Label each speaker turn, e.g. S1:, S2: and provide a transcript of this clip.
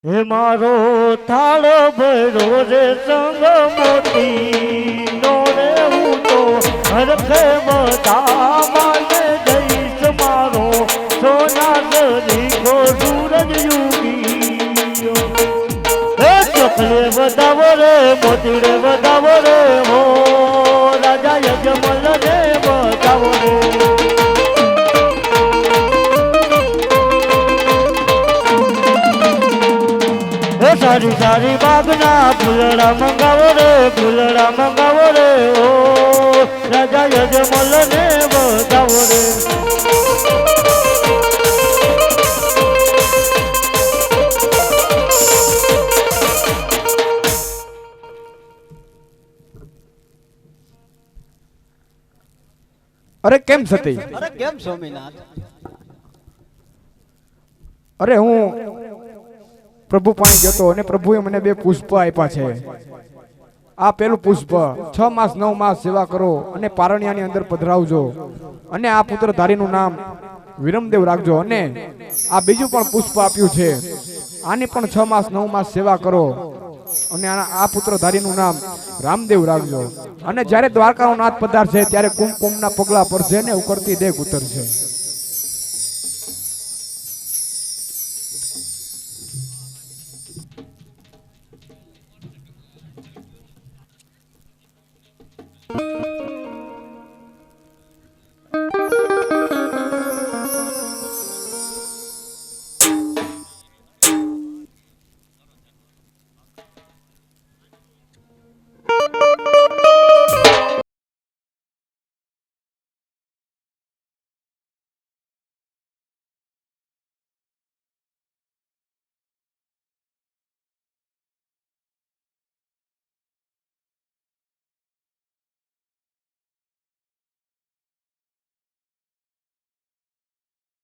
S1: હે મારો થાળ ભરો રે સંગ મોતી નો રે હું તો હરખે બધા માને જઈશ મારો સોના ગરીબો સૂરજ યુગી હે ચોખલે વધાવો રે મોતીડે વધાવો રે હો રાજા યજમલ ને વધાવો રે સારી સારી બાગના ફૂલડા મંગાવો રે ફૂલડા મંગાવો રે ઓ રાજા યજમલ ને વધાવો રે
S2: અરે કેમ સતી?
S3: અરે કેમ સ્વામીનાથ?
S2: અરે હું પ્રભુ પાસે જતો અને પ્રભુએ મને 2 પુષ્પ આપ્યા છે. આ પેલું પુષ્પ 6 માસ 9 માસ સેવા કરો અને પારણિયાની અંદર પધરાવજો અને આ પુત્ર ધારીનું નામ વિરમદેવ રાખજો અને આ બીજું પણ પુષ્પ આપ્યું છે આની પણ 6 માસ 9 માસ સેવા કરો અને આ પુત્ર ધારીનું નામ રામદેવ રાખજો અને જ્યારે દ્વારકાનો નાથ પધારશે ત્યારે કુમકુમના પગલા પડશે ને ઉકળતી દેખ ઉતરશે.